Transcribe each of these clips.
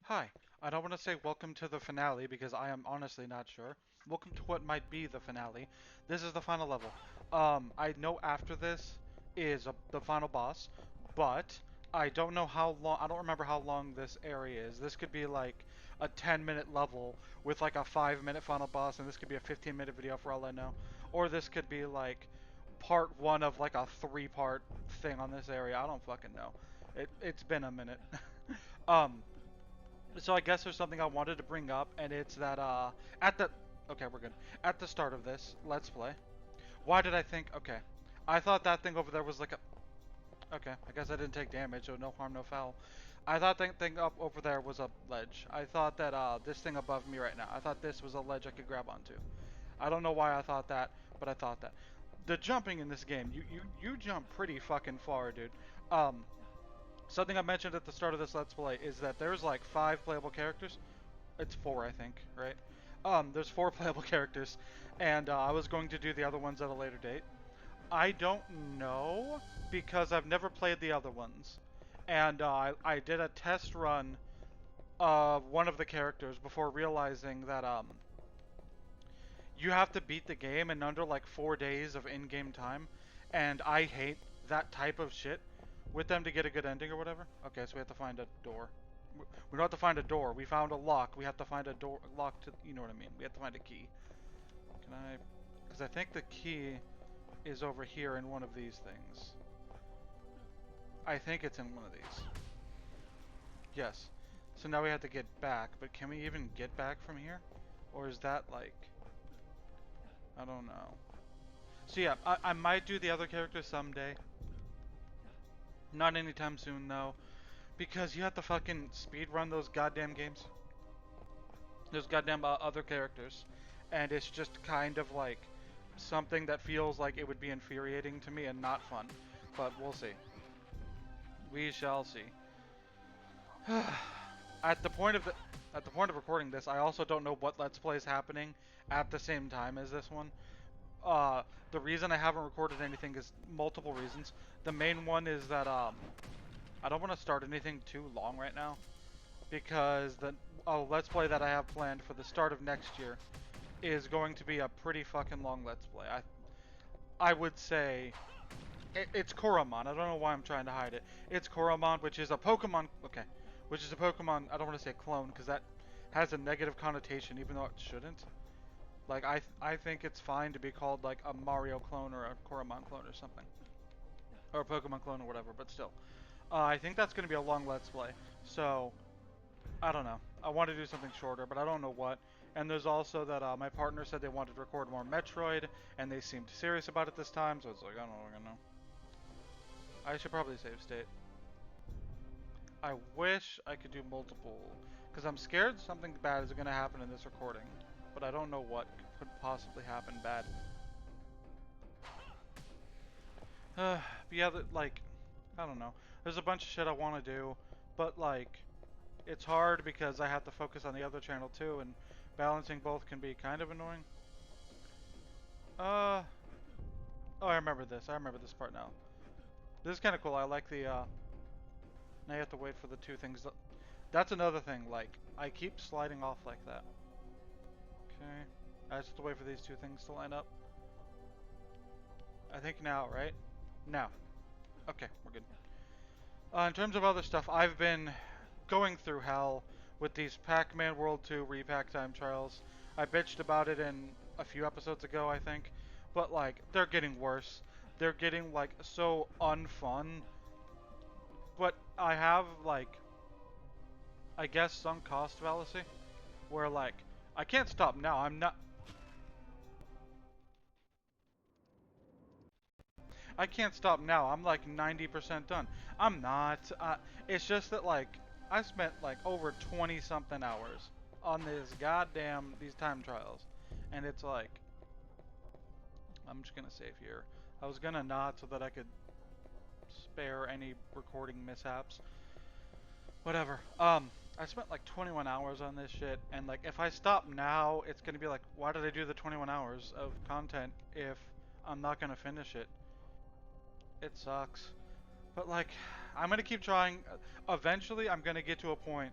Hi, I don't want to say welcome to the finale because I am honestly not sure. Welcome to what might be the finale. This is the final level. I know after this is the final boss, but I don't know how long, I don't remember how long this area is. This could be like a 10-minute level with like a 5-minute final boss, and this could be a 15-minute video for all I know. Or this could be like part one of like a 3-part thing on this area. I don't fucking know. It's been a minute. um, so I guess there's something I wanted to bring up, and it's that at the okay, we're good. At the start of this let's play, why did I think okay? I thought that thing over there was like a okay. I guess I didn't take damage, so no harm, no foul. I thought that thing up over there was a ledge. I thought that this thing above me right now. I thought this was a ledge I could grab onto. I don't know why I thought that, but I thought that. The jumping in this game, you jump pretty fucking far, dude. Um, Something I mentioned at the start of this Let's Play is that there's like 5 playable characters. It's 4, I think, right? There's 4 playable characters, and I was going to do the other ones at a later date. I don't know because I've never played the other ones, and I did a test run of one of the characters before realizing that you have to beat the game in under like 4 days of in-game time, and I hate that type of shit with them to get a good ending or whatever. Okay, so we have to find a door. We don't have to find a door. We found a lock. We have to find a door lock to, you know what I mean. We have to find a key. Can I? Because I think the key is over here in one of these things. I think it's in one of these. Yes. So now we have to get back, but can we even get back from here? Or is that like... I don't know. So yeah, I might do the other characters someday. Not anytime soon though. Because you have to fucking speedrun those goddamn games. Those goddamn other characters. And it's just kind of like something that feels like it would be infuriating to me and not fun. But we'll see. We shall see. At the point of recording this, I also don't know what Let's Play is happening at the same time as this one. The reason I haven't recorded anything is multiple reasons. The main one is that I don't want to start anything too long right now because the Let's Play that I have planned for the start of next year is going to be a pretty fucking long Let's Play. I would say it's Koromon. I don't know why I'm trying to hide it. It's Koromon, which is a Pokemon. Okay, which is a Pokemon. I don't want to say clone because that has a negative connotation, even though it shouldn't. Like I think it's fine to be called like a Mario clone or a Koromon clone or something, or a Pokemon clone or whatever. But still, I think that's going to be a long Let's Play. So I don't know. I want to do something shorter, but I don't know what. And there's also that my partner said they wanted to record more Metroid, and they seemed serious about it this time. So it's like I don't know. I should probably save state. I wish I could do multiple, because I'm scared something bad is going to happen in this recording, but I don't know what could possibly happen bad. But yeah, like, I don't know. There's a bunch of shit I want to do, but like, it's hard because I have to focus on the other channel too, and balancing both can be kind of annoying. Oh, I remember this. I remember this part now. This is kind of cool. I like the, now you have to wait for the two things. That's another thing, like, I keep sliding off like that. Okay. I just have to wait for these two things to line up. I think now, right? Now. Okay, we're good. In terms of other stuff, I've been going through hell with these Pac-Man World 2 repack time trials. I bitched about it in a few episodes ago, I think. But, like, they're getting worse. They're getting, like, so unfun. But I have, like, I guess sunk cost fallacy. Where, like, I can't stop now. I can't stop now. I'm like 90% done. I'm not. It's just that like I spent like over 20 something hours on these time trials, and it's like I'm just gonna save here. I was gonna not so that I could spare any recording mishaps. Whatever. I spent like 21 hours on this shit, and like if I stop now, it's gonna be like, why did I do the 21 hours of content if I'm not gonna finish it? It sucks. But like, I'm gonna keep trying. Eventually, I'm gonna get to a point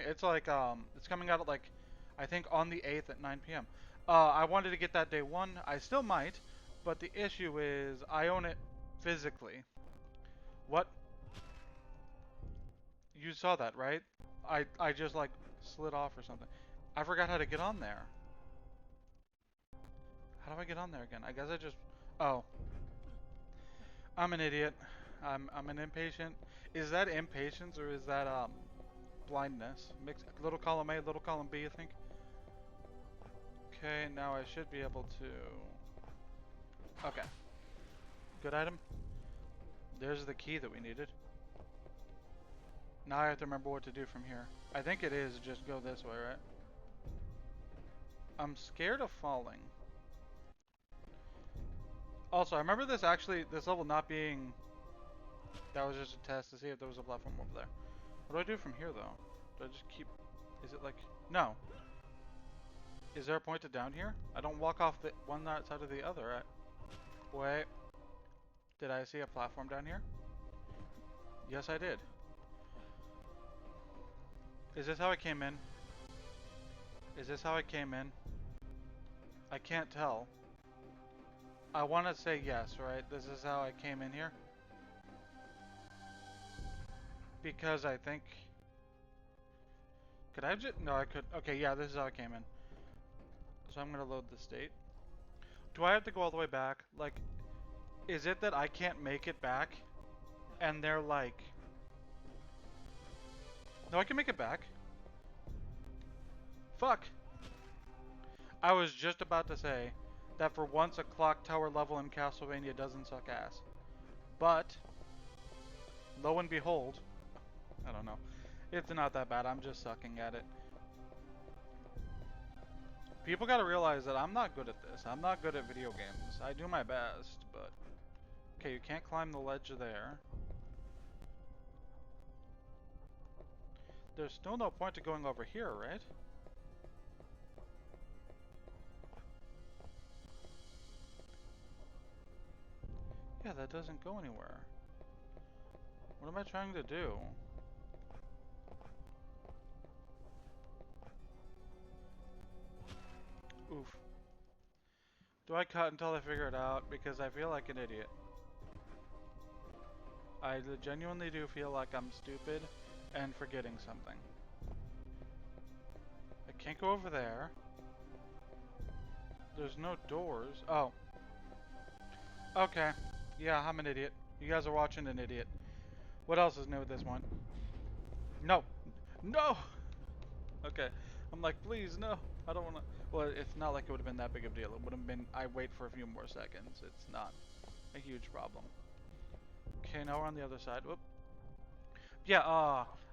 coming. It's like it's coming out at like, I think on the 8th at 9 p.m. I wanted to get that day one. I still might, but the issue is I own it physically. What? You saw that, right? I just like slid off or something. I forgot how to get on there. How do I get on there again? I guess I just. Oh, I'm an idiot. I'm an impatient. Is that impatience or is that blindness? Mix little column A, little column B, I think. Okay, now I should be able to. Okay. Good item. There's the key that we needed. Now I have to remember what to do from here. I think it is just go this way, right? I'm scared of falling. Also, I remember this level not being. That was just a test to see if there was a platform over there. What do I do from here, though? Do I just keep... Is it like... No. Is there a point to down here? I don't walk off the one side or the other, right? Wait. Did I see a platform down here? Yes, I did. Is this how I came in? Is this how I came in? I can't tell. I want to say yes, right? This is how I came in here? Because I think... Could I just... No, I could... Okay, yeah, this is how I came in. So I'm going to load the state. Do I have to go all the way back? Like, is it that I can't make it back? And they're like... No, I can make it back. Fuck! I was just about to say that for once a clock tower level in Castlevania doesn't suck ass. But, lo and behold, I don't know. It's not that bad, I'm just sucking at it. People gotta realize that I'm not good at this. I'm not good at video games. I do my best, but... Okay, you can't climb the ledge there. There's still no point to going over here, right? Yeah, that doesn't go anywhere. What am I trying to do? Oof. Do I cut until I figure it out? Because I feel like an idiot. I genuinely do feel like I'm stupid and forgetting something. I can't go over there. There's no doors. Oh. Okay. Yeah, I'm an idiot. You guys are watching an idiot. What else is new at this point? No. No! Okay. I'm like, please, no. I don't want to... Well, it's not like it would have been that big of a deal. It would have been... I wait for a few more seconds. It's not a huge problem. Okay, now we're on the other side. Whoop. Yeah,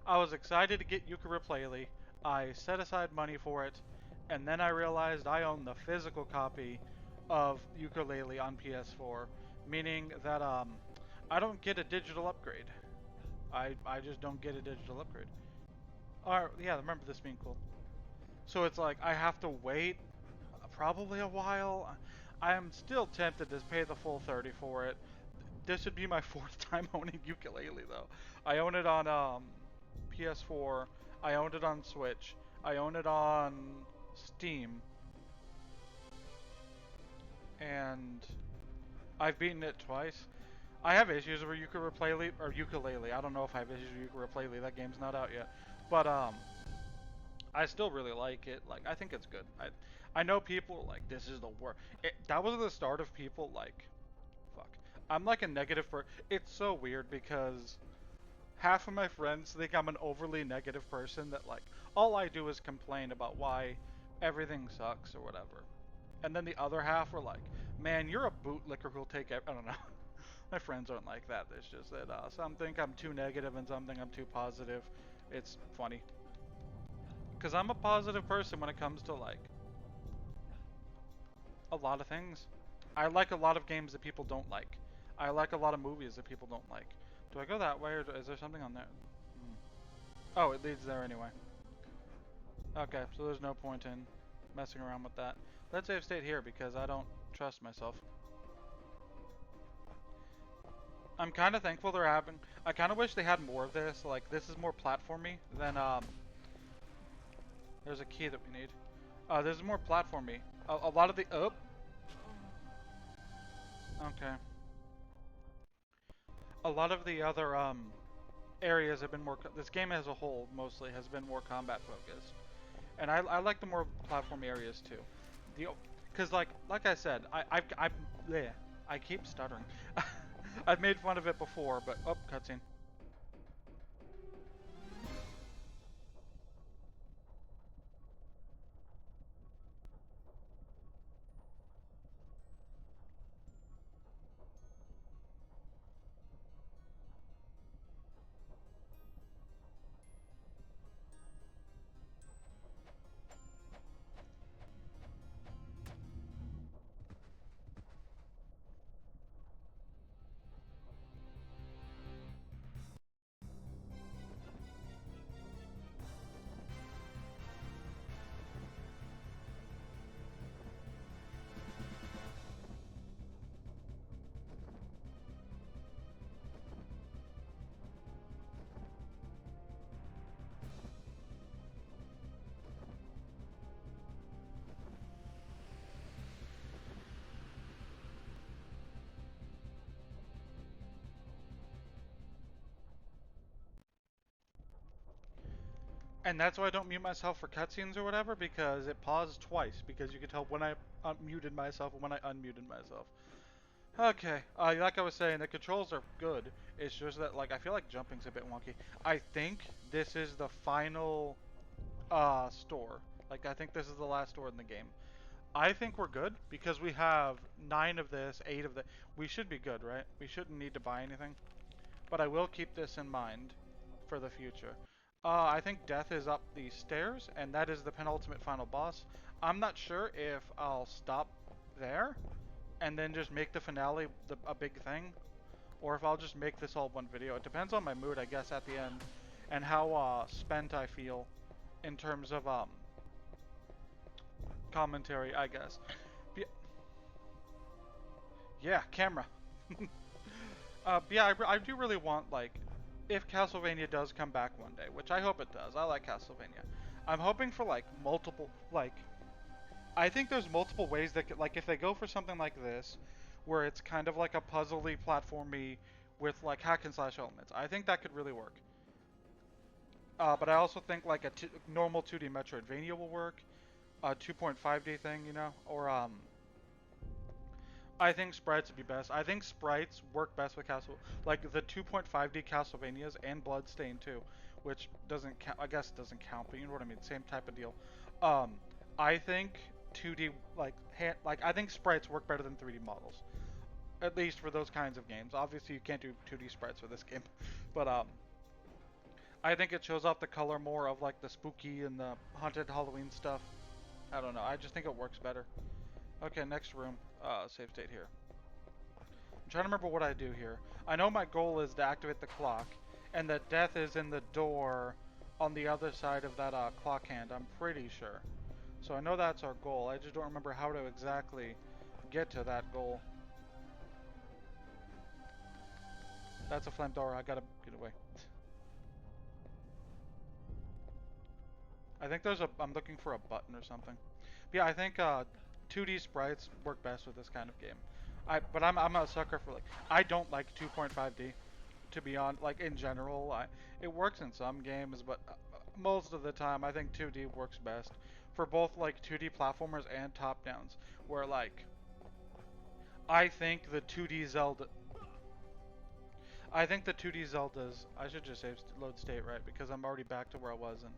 I was excited to get Ukulele. I set aside money for it. And then I realized I own the physical copy of Ukulele on PS4. Meaning that, I don't get a digital upgrade. I just don't get a digital upgrade. Or, yeah, remember this being cool. So it's like, I have to wait probably a while. I am still tempted to pay the full 30 for it. This would be my 4th time owning Ukulele, though. I own it on PS4. I owned it on Switch. I own it on Steam. And I've beaten it twice. I have issues with Ukulele. I don't know if I have issues with Ukulele. That game's not out yet. But I still really like it. Like, I think it's good. I know people are like, this is the worst. That was the start of people like, fuck. I'm like a negative it's so weird because half of my friends think I'm an overly negative person that like, all I do is complain about why everything sucks or whatever. And then the other half were like, man, you're a bootlicker who'll take I don't know. My friends aren't like that. It's just that some think I'm too negative and some think I'm too positive. It's funny. Because I'm a positive person when it comes to like a lot of things. I like a lot of games that people don't like. I like a lot of movies that people don't like. Do I go that way or is there something on there? Hmm. Oh, it leads there anyway. Okay, so there's no point in messing around with that. Let's save state here because I don't trust myself. I'm kind of thankful they're having. I kind of wish they had more of this. Like this is more platformy than There's a key that we need. This is more platformy. A lot of the Okay. A lot of the other areas have been more. This game as a whole mostly has been more combat focused, and I like the more platform areas too. The because like I said, bleh, I keep stuttering. I've made fun of it before, but cutscene. And that's why I don't mute myself for cutscenes or whatever, because it paused twice, because you could tell when I muted myself and when I unmuted myself. Okay, like I was saying, the controls are good. It's just that, like, I feel like jumping's a bit wonky. I think this is the final, store. Like, I think this is the last store in the game. I think we're good, because we have 9 of this, 8 of that. We should be good, right? We shouldn't need to buy anything. But I will keep this in mind for the future. I think death is up these stairs, and that is the penultimate final boss. I'm not sure if I'll stop there and then just make the finale a big thing, or if I'll just make this all one video. It depends on my mood, I guess, at the end, and how spent I feel in terms of commentary, I guess. Yeah, camera. Yeah, I do really want, like, if Castlevania does come back one day, which I hope it does. I like Castlevania. I'm hoping for, like, multiple, like, I think there's multiple ways that, could, like, if they go for something like this, where it's kind of like a puzzly, platformy, with, like, hack and slash elements, I think that could really work. But I also think, like, a normal 2D Metroidvania will work. A 2.5D thing, you know? Or, I think sprites would be best. I think sprites work best with like the 2.5D Castlevanias and Bloodstain too, which doesn't count. I guess it doesn't count, but you know what I mean. Same type of deal. Um, I think 2D like I think sprites work better than 3D models, at least for those kinds of games. Obviously, you can't do 2D sprites for this game, but I think it shows off the color more of like the spooky and the haunted Halloween stuff. I don't know. I just think it works better. Okay, next room. Save state here. I'm trying to remember what I do here. I know my goal is to activate the clock, and that death is in the door on the other side of that clock hand. I'm pretty sure. So I know that's our goal. I just don't remember how to exactly get to that goal. That's a flamethrower. I gotta get away. I think there's a. I'm looking for a button or something. But yeah, I think 2D sprites work best with this kind of game. But I'm a sucker for like. I don't like 2.5D. To be on, like in general, it works in some games, but most of the time I think 2D works best for both like 2D platformers and top downs. Where like I think the 2D Zelda, I think the 2D Zeldas. I should just save load state right because I'm already back to where I was in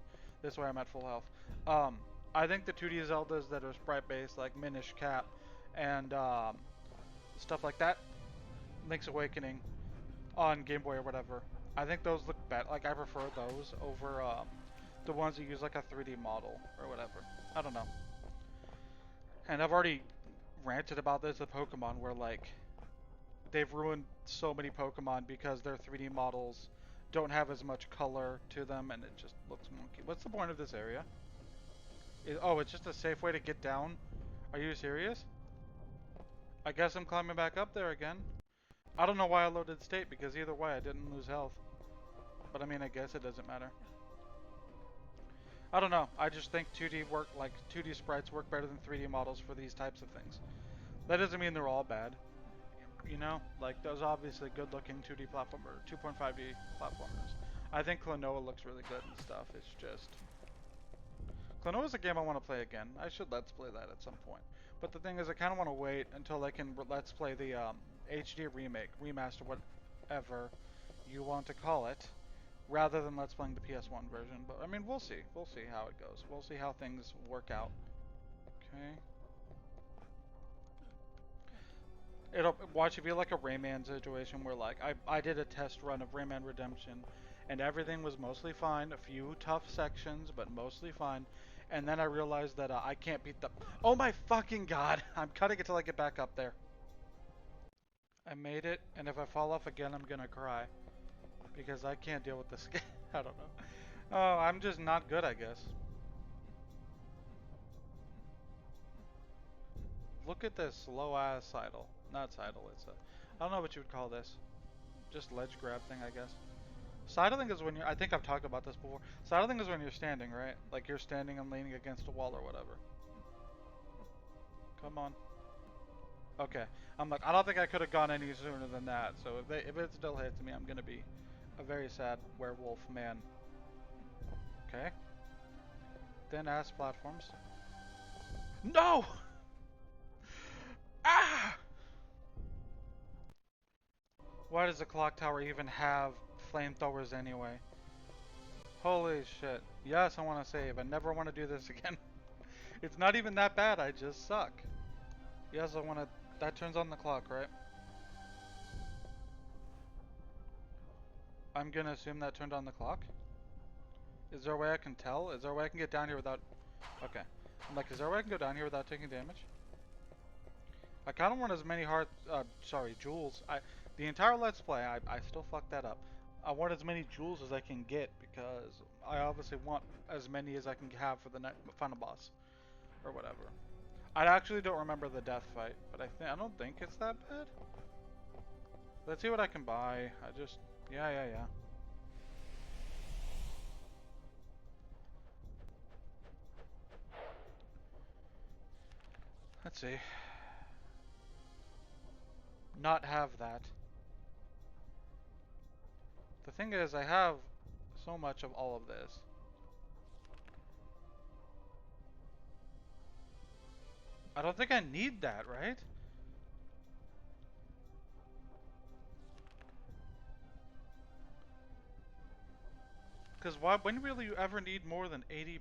This way I'm at full health. I think the 2D Zeldas that are sprite-based, like Minish Cap and stuff like that, Link's Awakening on Game Boy or whatever, I think those look better. Like, I prefer those over the ones that use like a 3D model or whatever. I don't know. And I've already ranted about this with Pokemon, where like they've ruined so many Pokemon because their 3D models don't have as much color to them, and it just looks wonky. What's the point of this area? Oh, it's just a safe way to get down? Are you serious? I guess I'm climbing back up there again. I don't know why I loaded state, because either way I didn't lose health. But I mean, I guess it doesn't matter. I don't know. I just think 2D sprites work better than 3D models for these types of things. That doesn't mean they're all bad. You know, like those obviously good-looking 2D platformer, 2.5D platformers. I think Klonoa looks really good and stuff. It's just Klonoa's a game I want to play again. I should let's play that at some point. But the thing is, I kind of want to wait until I can let's play the HD remake, remaster, whatever you want to call it, rather than let's playing the PS1 version. But I mean, we'll see. We'll see how it goes. We'll see how things work out. Okay. It'll watch it be like a Rayman situation where like I did a test run of Rayman Redemption and everything was mostly fine, a few tough sections but mostly fine, and then I realized that I can't beat the oh my fucking god. I'm cutting it till I get back up there. I made it, and if I fall off again I'm gonna cry because I can't deal with this. I don't know. Oh, I'm just not good, I guess. Look at this slow ass sidle. Not sidle, it's a I don't know what you would call this. Just ledge grab thing, I guess. Sidling is when you're, I think I've talked about this before. Sidling is when you're standing, right? Like you're standing and leaning against a wall or whatever. Come on. Okay. I'm like, I don't think I could have gone any sooner than that. So if it still hits me, I'm gonna be a very sad werewolf man. Okay. Thin ass platforms. No! Ah! Why does the clock tower even have flamethrowers anyway? Holy shit. Yes, I want to save. I never want to do this again. It's not even that bad, I just suck. Yes, I want to... That turns on the clock, right? I'm gonna assume that turned on the clock. Is there a way I can tell? Is there a way I can get down here without... Okay. I'm like, is there a way I can go down here without taking damage? I kind of want as many jewels. The entire Let's Play, I still fucked that up. I want as many jewels as I can get because I obviously want as many as I can have for the final boss. Or whatever. I actually don't remember the death fight, but I don't think it's that bad. Let's see what I can buy. Yeah. Let's see. Not have that. The thing is, I have so much of all of this. I don't think I need that, right? Because when will you ever need more than 80%?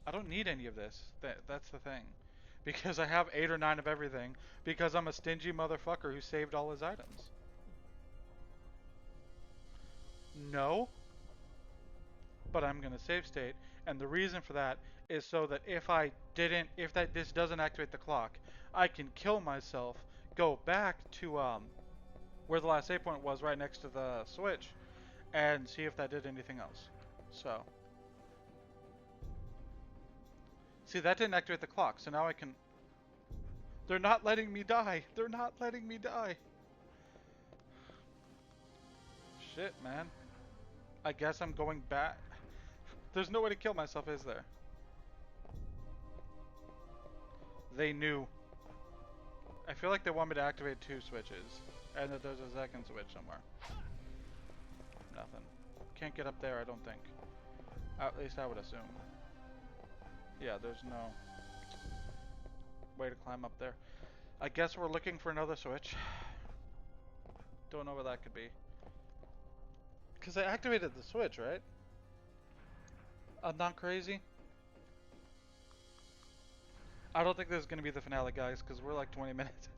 I don't need any of this. That's the thing. Because I have 8 or 9 of everything. Because I'm a stingy motherfucker who saved all his items. No. But I'm gonna save state. And the reason for that is so that if this doesn't activate the clock, I can kill myself, go back to where the last save point was, right next to the switch, and see if that did anything else. So, see, that didn't activate the clock, so now I can... They're not letting me die! They're not letting me die! Shit, man. I guess I'm going back. There's no way to kill myself, is there? They knew. I feel like they want me to activate 2 switches, and that there's a second switch somewhere. Nothing. Can't get up there, I don't think. At least I would assume. Yeah, there's no way to climb up there. I guess we're looking for another switch. Don't know where that could be. Because I activated the switch, right? I'm not crazy. I don't think this is gonna be the finale, guys, because we're like 20 minutes.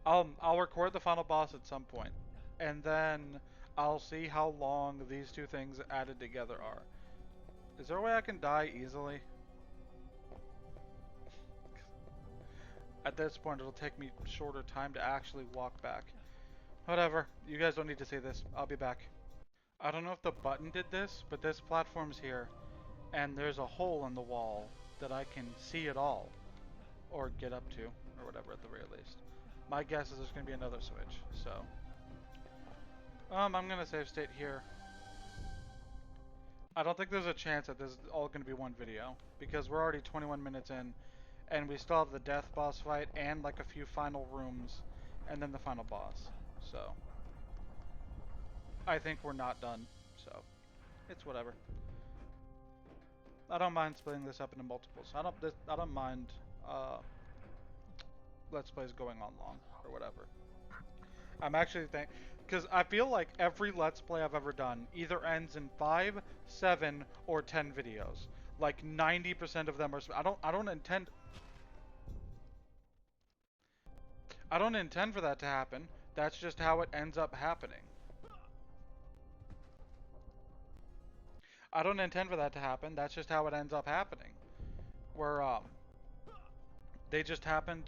I'll record the final boss at some point, and then I'll see how long these two things added together are. Is there a way I can die easily? At this point, it'll take me shorter time to actually walk back. Whatever. You guys don't need to see this. I'll be back. I don't know if the button did this, but this platform's here, and there's a hole in the wall that I can see it all, or get up to, or whatever at the very least. My guess is there's going to be another switch, so... I'm going to save state here. I don't think there's a chance that this is all going to be one video, because we're already 21 minutes in, and we still have the death boss fight, and like a few final rooms, and then the final boss, so... I think we're not done, so... It's whatever. I don't mind splitting this up into multiples. I don't mind, Let's Plays going on long, or whatever. I'm actually because I feel like every Let's Play I've ever done either ends in 5, 7, or 10 videos. Like 90% of them are. I don't intend for that to happen. That's just how it ends up happening. I don't intend for that to happen. That's just how it ends up happening. Where they just happen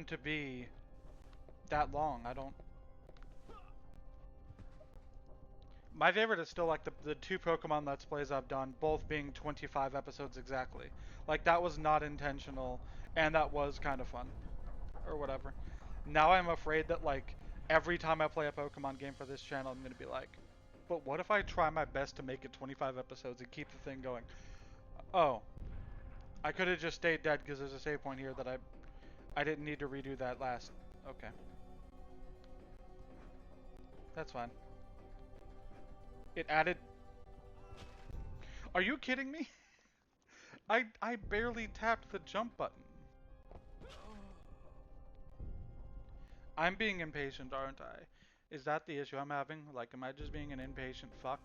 to be that long. I don't. My favorite is still like the two Pokemon Let's Plays I've done, both being 25 episodes exactly. Like that was not intentional, and that was kind of fun, or whatever. Now I'm afraid that like every time I play a Pokemon game for this channel, I'm gonna be like, but what if I try my best to make it 25 episodes and keep the thing going? Oh, I could have just stayed dead because there's a save point here that I didn't need to redo that last. Okay, that's fine. It added. Are you kidding me? I barely tapped the jump button. I'm being impatient, aren't I? Is that the issue I'm having? Like, am I just being an impatient fuck?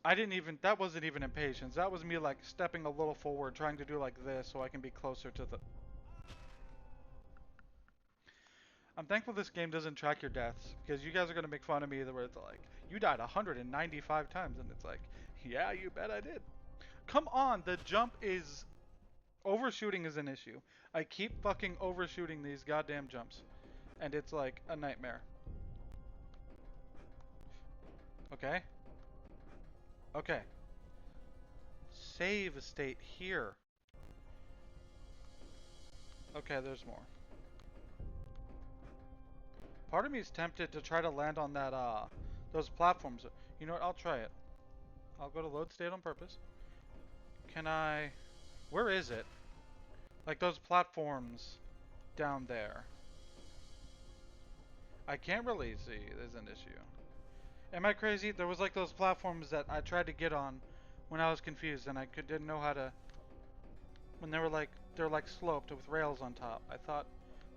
That wasn't even impatience. That was me, like, stepping a little forward, trying to do like this so I can be closer to the... I'm thankful this game doesn't track your deaths, because you guys are going to make fun of me where it's like, you died 195 times, and it's like, yeah, you bet I did. Come on, the jump is... Overshooting is an issue. I keep fucking overshooting these goddamn jumps, and it's like a nightmare. Okay? Okay. Save state here. Okay, there's more. Part of me is tempted to try to land on that, those platforms. You know what? I'll try it. I'll go to load state on purpose. Can I... Where is it? Like those platforms down there. I can't really see. There's an issue. Am I crazy? There was like those platforms that I tried to get on when I was confused and I didn't know how to... When they're like sloped with rails on top. I thought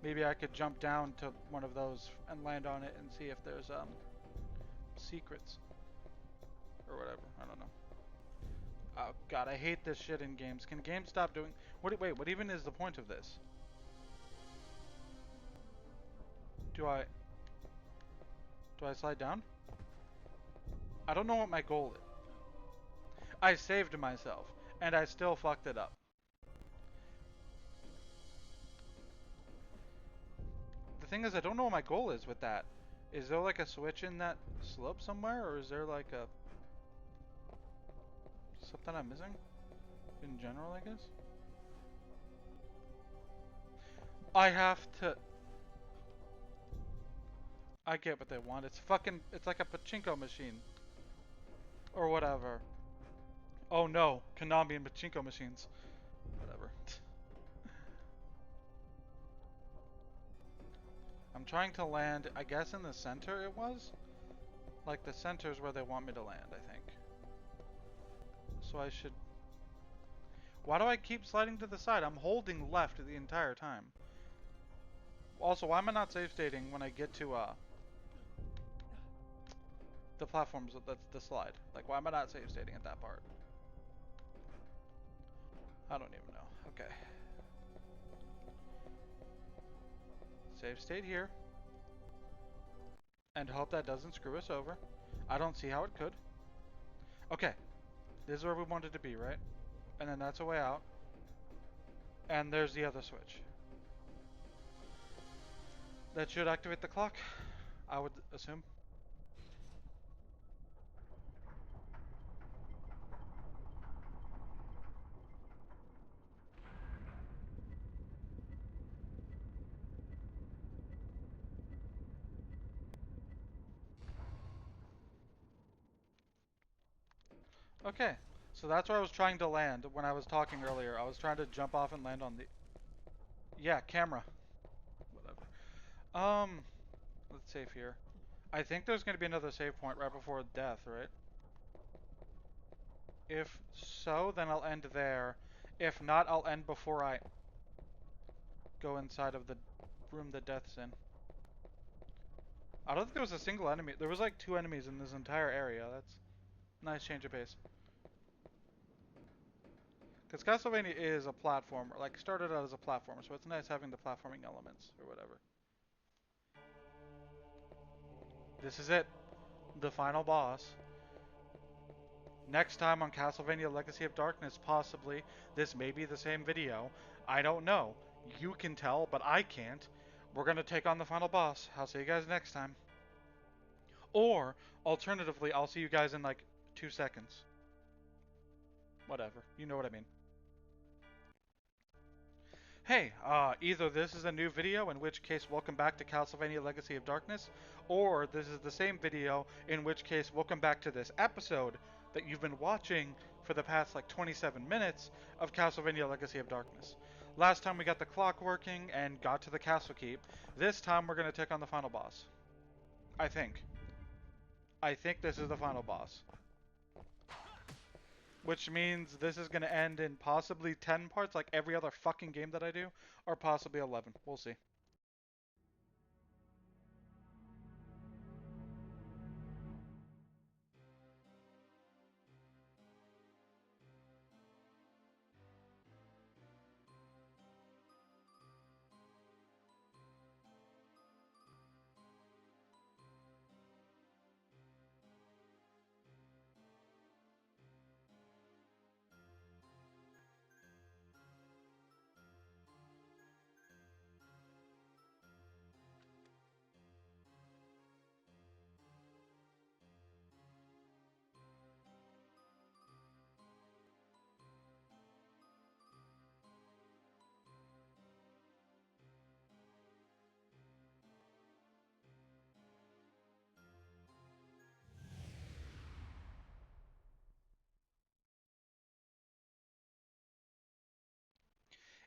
maybe I could jump down to one of those and land on it and see if there's secrets or whatever. I don't know. Oh god, I hate this shit in games. Can games stop doing... Wait, what even is the point of this? Do I slide down? I don't know what my goal is. I saved myself, and I still fucked it up. The thing is, I don't know what my goal is with that. Is there like a switch in that slope somewhere, or is there like a... something I'm missing? In general, I guess? I have to... I get what they want. It's like a pachinko machine. Or whatever. Oh no, Konami and pachinko machines. Whatever. I'm trying to land, I guess in the center it was? Like the center is where they want me to land, I think. So I should... Why do I keep sliding to the side? I'm holding left the entire time. Also, why am I not save stating when I get to, The platforms, that's the slide. Like, why am I not save stating at that part? I don't even know. Okay. Save state here. And hope that doesn't screw us over. I don't see how it could. Okay. This is where we wanted to be, right? And then that's a way out. And there's the other switch. That should activate the clock, I would assume. Okay, so that's where I was trying to land when I was talking earlier. I was trying to jump off and land on the... Yeah, camera. Whatever. Let's save here. I think there's going to be another save point right before death, right? If so, then I'll end there. If not, I'll end before I go inside of the room that death's in. I don't think there was a single enemy. There was like 2 enemies in this entire area. That's a nice change of pace. Because Castlevania is a platformer. Like, started out as a platformer, so it's nice having the platforming elements or whatever. This is it. The final boss. Next time on Castlevania Legacy of Darkness, possibly. This may be the same video. I don't know. You can tell, but I can't. We're going to take on the final boss. I'll see you guys next time. Or, alternatively, I'll see you guys in like 2 seconds. Whatever. You know what I mean. Hey, either this is a new video, in which case welcome back to Castlevania Legacy of Darkness, or this is the same video, in which case welcome back to this episode that you've been watching for the past like 27 minutes of Castlevania Legacy of Darkness. Last time we got the clock working and got to the castle keep. This time we're going to take on the final boss. I think. I think this is the final boss. Which means this is going to end in possibly 10 parts like every other fucking game that I do, or possibly 11. We'll see.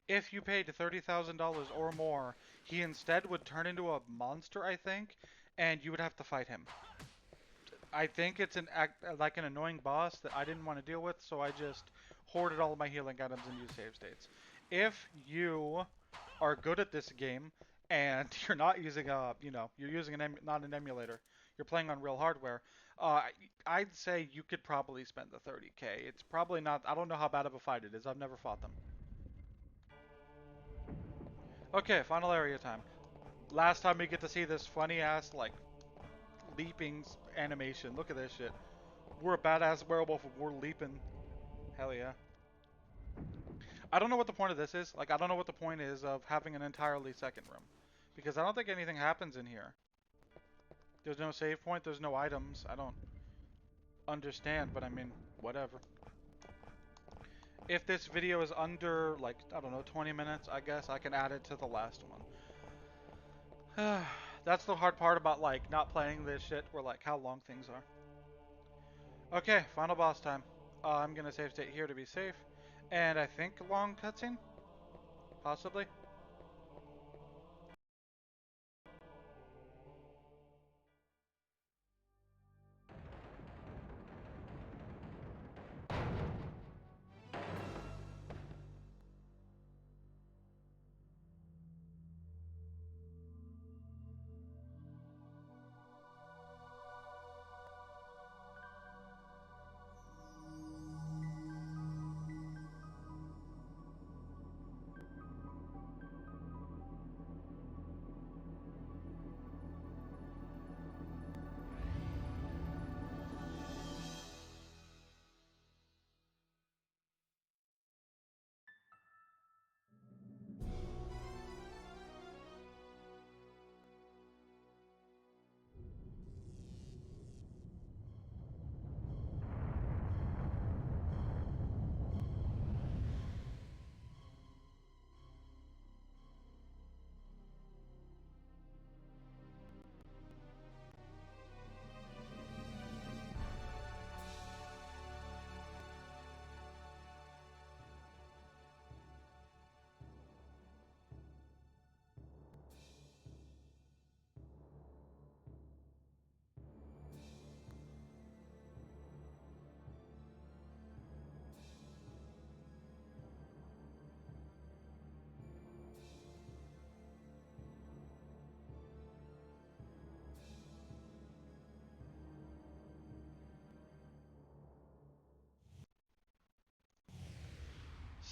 If you paid $30,000 or more, he instead would turn into a monster, I think, and you would have to fight him. I think it's like an annoying boss that I didn't want to deal with, so I just hoarded all of my healing items and used save states. If you are good at this game and you're not using you're using not an emulator, you're playing on real hardware, I'd say you could probably spend the 30K. It's probably not. I don't know how bad of a fight it is. I've never fought them. Okay, final area time. Last time we get to see this funny ass like leaping animation. Look at this shit. We're a badass werewolf and we're leaping. Hell yeah. I don't know what the point of this is. Like, I don't know what the point is of having an entirely second room. Because I don't think anything happens in here. There's no save point, there's no items. I don't understand, but I mean, whatever. If this video is under, like, I don't know, 20 minutes, I guess I can add it to the last one. That's the hard part about, like, not playing this shit, or, like, how long things are. Okay, final boss time. I'm gonna save state here to be safe. And I think long cutscene? Possibly?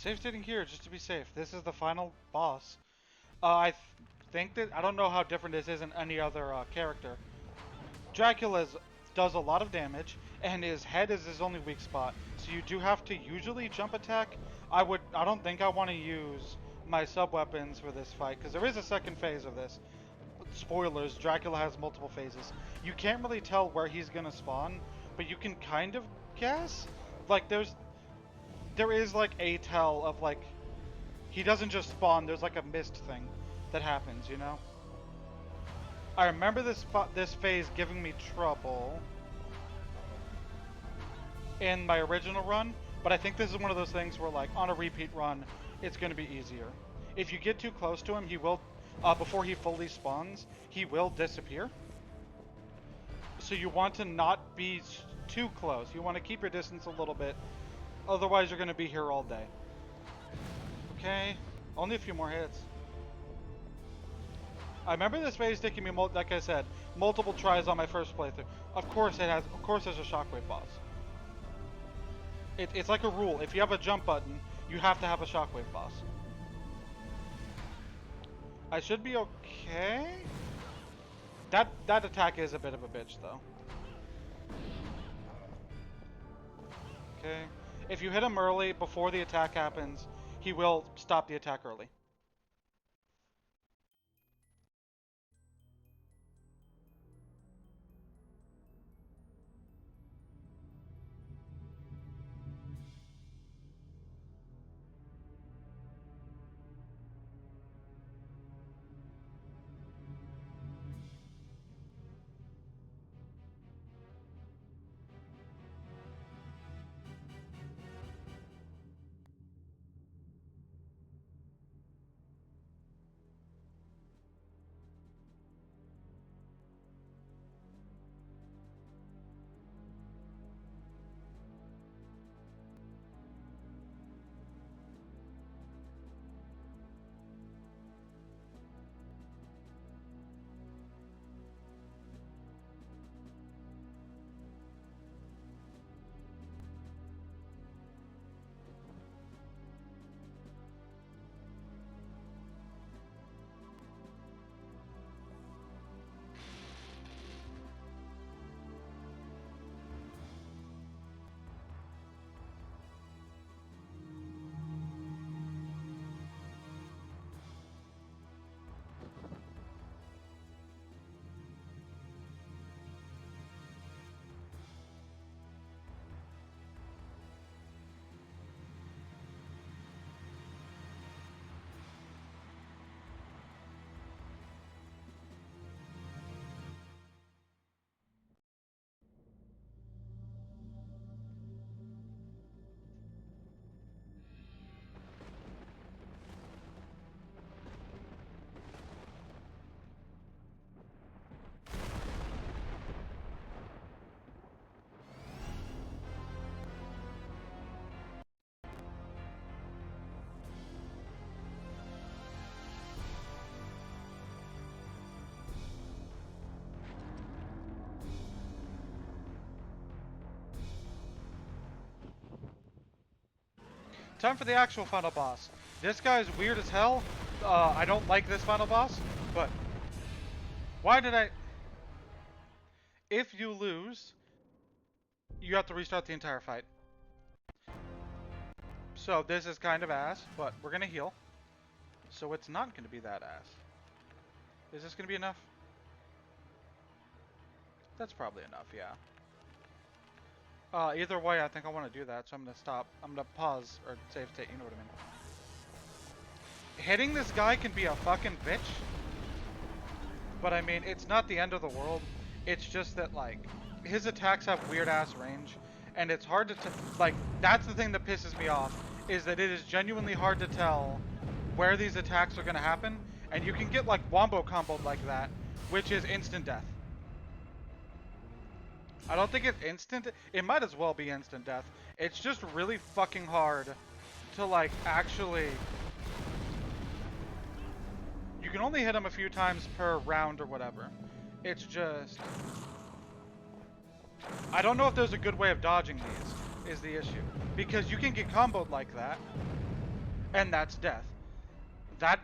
Safe stating here, just to be safe. This is the final boss. I think that, I don't know how different this is in any other character. Dracula does a lot of damage, and his head is his only weak spot. So you do have to usually jump attack. I don't think I want to use my sub-weapons for this fight, because there is a second phase of this. Spoilers, Dracula has multiple phases. You can't really tell where he's gonna spawn, but you can kind of guess. Like, there is like a tell of like, he doesn't just spawn, there's like a mist thing that happens, you know? I remember this phase giving me trouble in my original run, but I think this is one of those things where like, on a repeat run, it's gonna be easier. If you get too close to him, he will, before he fully spawns, he will disappear. So you want to not be too close. You want to keep your distance a little bit. Otherwise, you're going to be here all day. Okay. Only a few more hits. I remember this phase taking me, like I said, multiple tries on my first playthrough. Of course there's a shockwave boss. It's like a rule. If you have a jump button, you have to have a shockwave boss. I should be okay. That attack is a bit of a bitch, though. Okay. If you hit him early, before the attack happens, he will stop the attack early. Time for the actual final boss. This guy's weird as hell. I don't like this final boss, but why did I... If you lose, you have to restart the entire fight. So this is kind of ass, but we're gonna heal. So it's not gonna be that ass. Is this gonna be enough? That's probably enough, yeah. Either way, I think I want to do that, so I'm gonna stop. I'm gonna pause, or save state, you know what I mean. Hitting this guy can be a fucking bitch. But I mean, it's not the end of the world. It's just that, like, his attacks have weird-ass range. And it's hard to like, that's the thing that pisses me off. Is that it is genuinely hard to tell where these attacks are gonna happen. And you can get, like, wombo comboed like that, which is instant death. I don't think it's instant. It might as well be instant death. It's just really fucking hard to, like, actually... You can only hit him a few times per round or whatever. It's just... I don't know if there's a good way of dodging these, is the issue. Because you can get comboed like that, and that's death.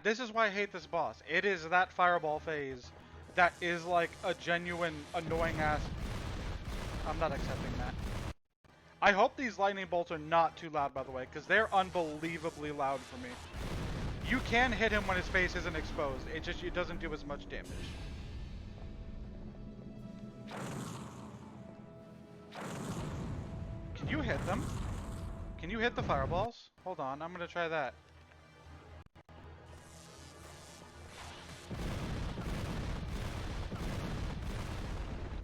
This is why I hate this boss. It is that fireball phase that is like a genuine annoying ass. I'm not accepting that. I hope these lightning bolts are not too loud, by the way, because they're unbelievably loud for me. You can hit him when his face isn't exposed. It doesn't do as much damage. Can you hit them? Can you hit the fireballs? Hold on, I'm gonna try that.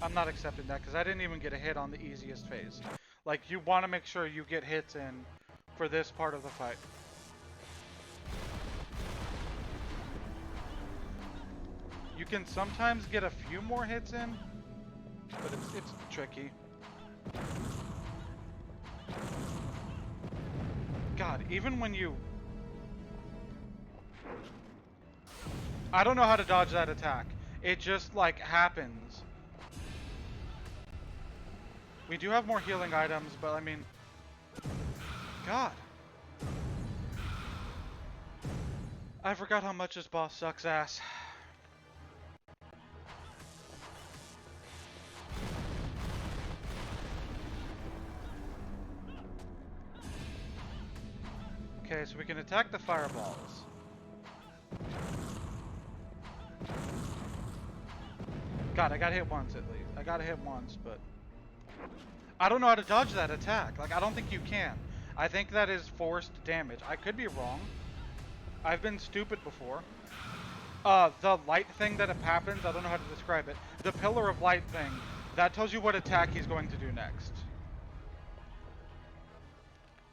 I'm not accepting that because I didn't even get a hit on the easiest phase. Like, you want to make sure you get hits in for this part of the fight. You can sometimes get a few more hits in, but it's tricky. God, even when you... I don't know how to dodge that attack. It just, like, happens. We do have more healing items, but I mean... God. I forgot how much this boss sucks ass. Okay, so we can attack the fireballs. God, I got hit once at least. I got hit once, but... I don't know how to dodge that attack. Like, I don't think you can. I think that is forced damage. I could be wrong. I've been stupid before. The light thing that happens, I don't know how to describe it. The pillar of light thing, that tells you what attack he's going to do next.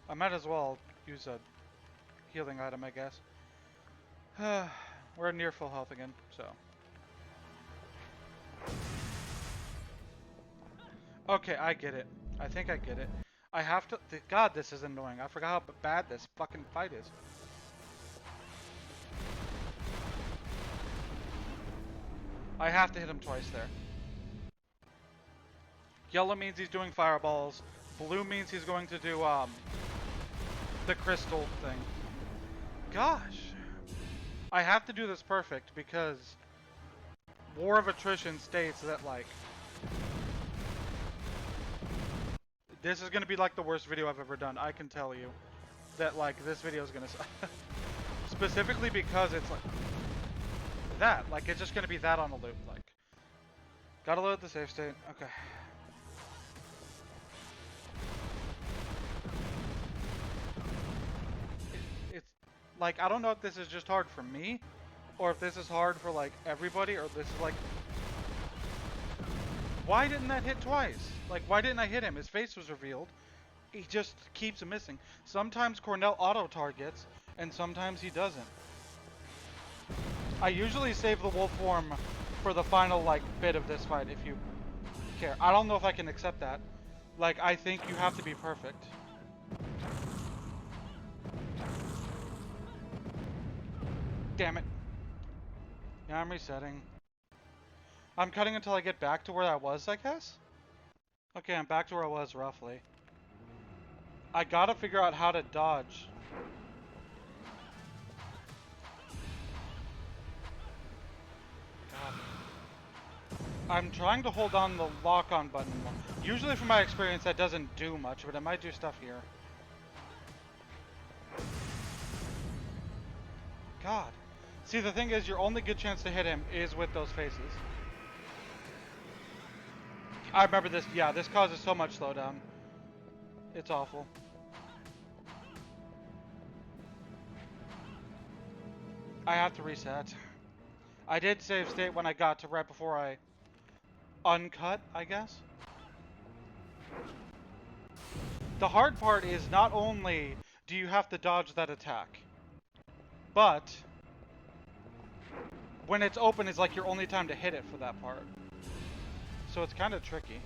I might as well use a healing item, I guess. We're near full health again, so. Okay, I get it. I think I get it. I have to... God, this is annoying. I forgot how bad this fucking fight is. I have to hit him twice there. Yellow means he's doing fireballs. Blue means he's going to do, the crystal thing. Gosh. I have to do this perfect because War of Attrition states that, like... This is going to be like the worst video I've ever done. I can tell you that, like, this video is going to suck. Specifically because it's like that. Like, it's just going to be that on a loop. Like, gotta load the save state. Okay. It's like, I don't know if this is just hard for me or if this is hard for, like, everybody, or this is like... Why didn't that hit twice? Like, why didn't I hit him? His face was revealed. He just keeps missing. Sometimes Cornell auto-targets, and sometimes he doesn't. I usually save the wolf form for the final, like, bit of this fight, if you care. I don't know if I can accept that. Like, I think you have to be perfect. Damn it. Yeah, I'm resetting. I'm cutting until I get back to where I was, I guess? Okay, I'm back to where I was, roughly. I gotta figure out how to dodge. God. I'm trying to hold on the lock-on button. Usually, from my experience, that doesn't do much, but it might do stuff here. God. See, the thing is, your only good chance to hit him is with those faces. I remember this. Yeah, this causes so much slowdown. It's awful. I have to reset. I did save state when I got to right before I uncut, I guess. The hard part is not only do you have to dodge that attack, but when it's open, it's like your only time to hit it for that part. So it's kind of tricky.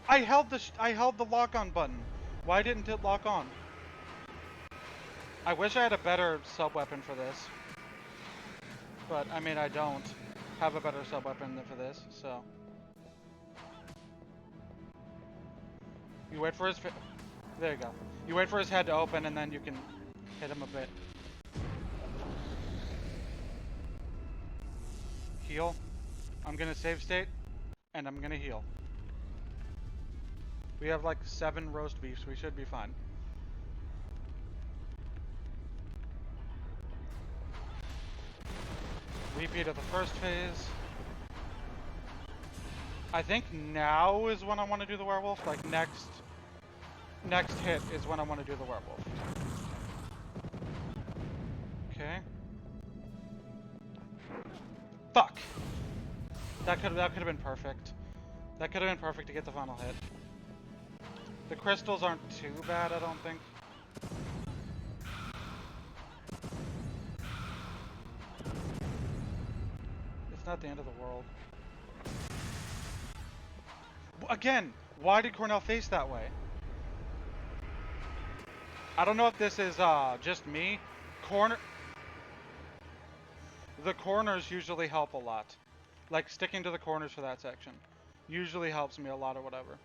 I held the lock on button. Why didn't it lock on? I wish I had a better sub weapon for this. But, I mean, I don't have a better sub-weapon than for this, so. You wait for his... There you go. You wait for his head to open, and then you can hit him a bit. Heal. I'm gonna save state, and I'm gonna heal. We have like 7 roast beefs. We should be fine. Repeat of the first phase. I think now is when I want to do the werewolf. Like next hit is when I want to do the werewolf. Okay. Fuck. That could have been perfect. That could have been perfect to get the final hit. The crystals aren't too bad, I don't think. It's not the end of the world. Again, why did Cornell face that way? I don't know if this is just me. The corners usually help a lot. Like sticking to the corners for that section usually helps me a lot or whatever.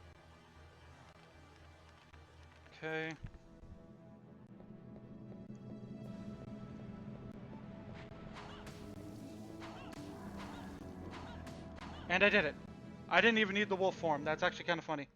Okay. And I did it. I didn't even need the wolf form. That's actually kind of funny.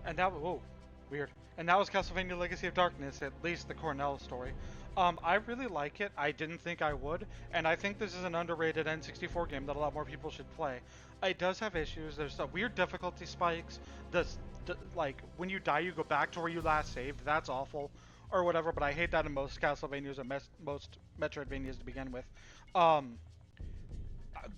And that, whoa, weird. And that was Castlevania Legacy of Darkness, at least the Cornell story. I really like it. I didn't think I would, and I think this is an underrated N64 game that a lot more people should play. It does have issues. There's weird difficulty spikes. Like when you die, you go back to where you last saved. That's awful, or whatever. But I hate that in most Castlevanias and most Metroidvanias to begin with. Um,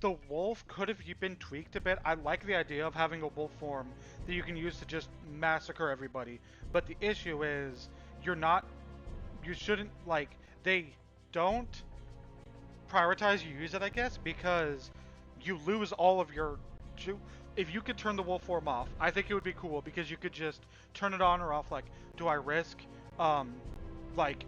the wolf could have been tweaked a bit. I like the idea of having a wolf form that you can use to just massacre everybody. But the issue is, you shouldn't, like, they don't prioritize you use it, I guess, because you lose all of your. If you could turn the wolf form off, I think it would be cool because you could just turn it on or off. Like, do I risk, um, like,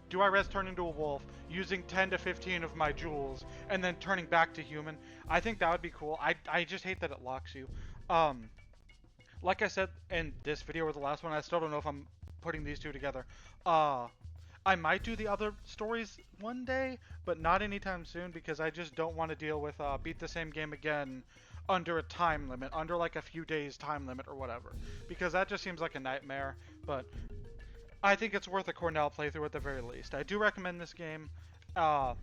do I risk turning into a wolf using 10 to 15 of my jewels and then turning back to human? I think that would be cool. I just hate that it locks you. Like I said in this video or the last one, I still don't know if I'm putting these two together. I might do the other stories one day, but not anytime soon because I just don't want to deal with beat the same game again under a time limit, under like a few days time limit or whatever, because that just seems like a nightmare. But I think it's worth a Cornell playthrough at the very least. I do recommend this game. I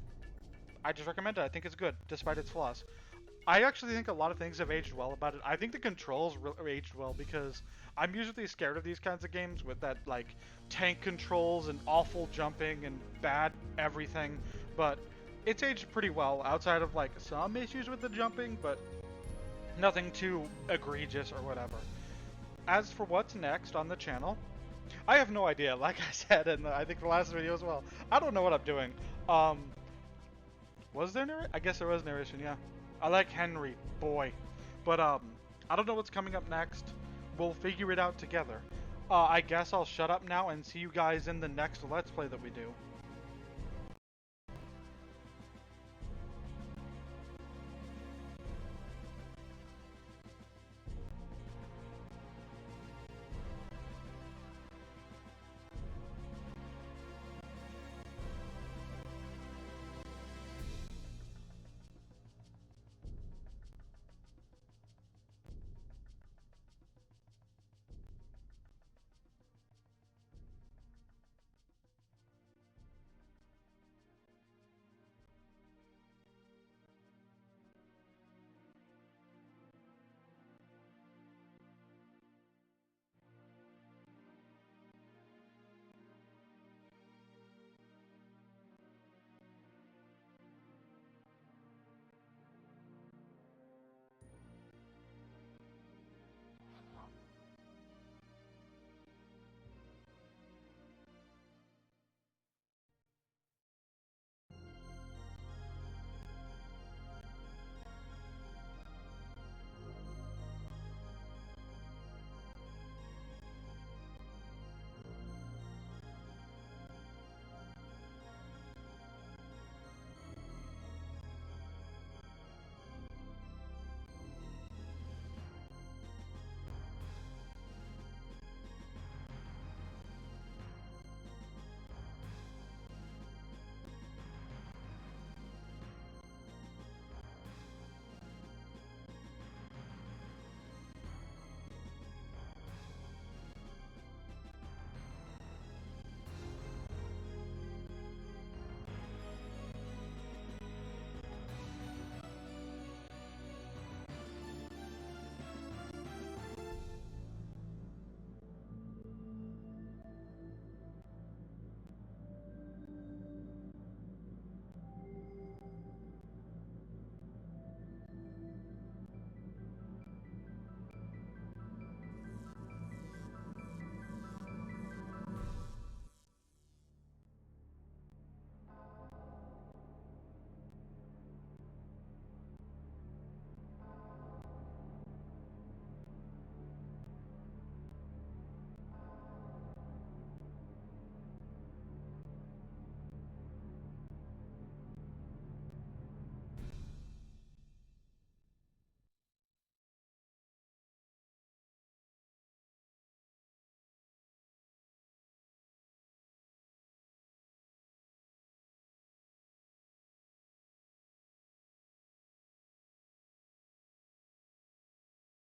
just recommend it. I think it's good, despite its flaws. I actually think a lot of things have aged well about it. I think the controls aged well because I'm usually scared of these kinds of games with that, like, tank controls and awful jumping and bad everything. But it's aged pretty well outside of, like, some issues with the jumping, but nothing too egregious or whatever. As for what's next on the channel, I have no idea. Like I said in I think the last video as well, I don't know what I'm doing. Was there narration? I guess there was narration, yeah. I like Henry, boy. But, I don't know what's coming up next. We'll figure it out together. I guess I'll shut up now and see you guys in the next Let's Play that we do.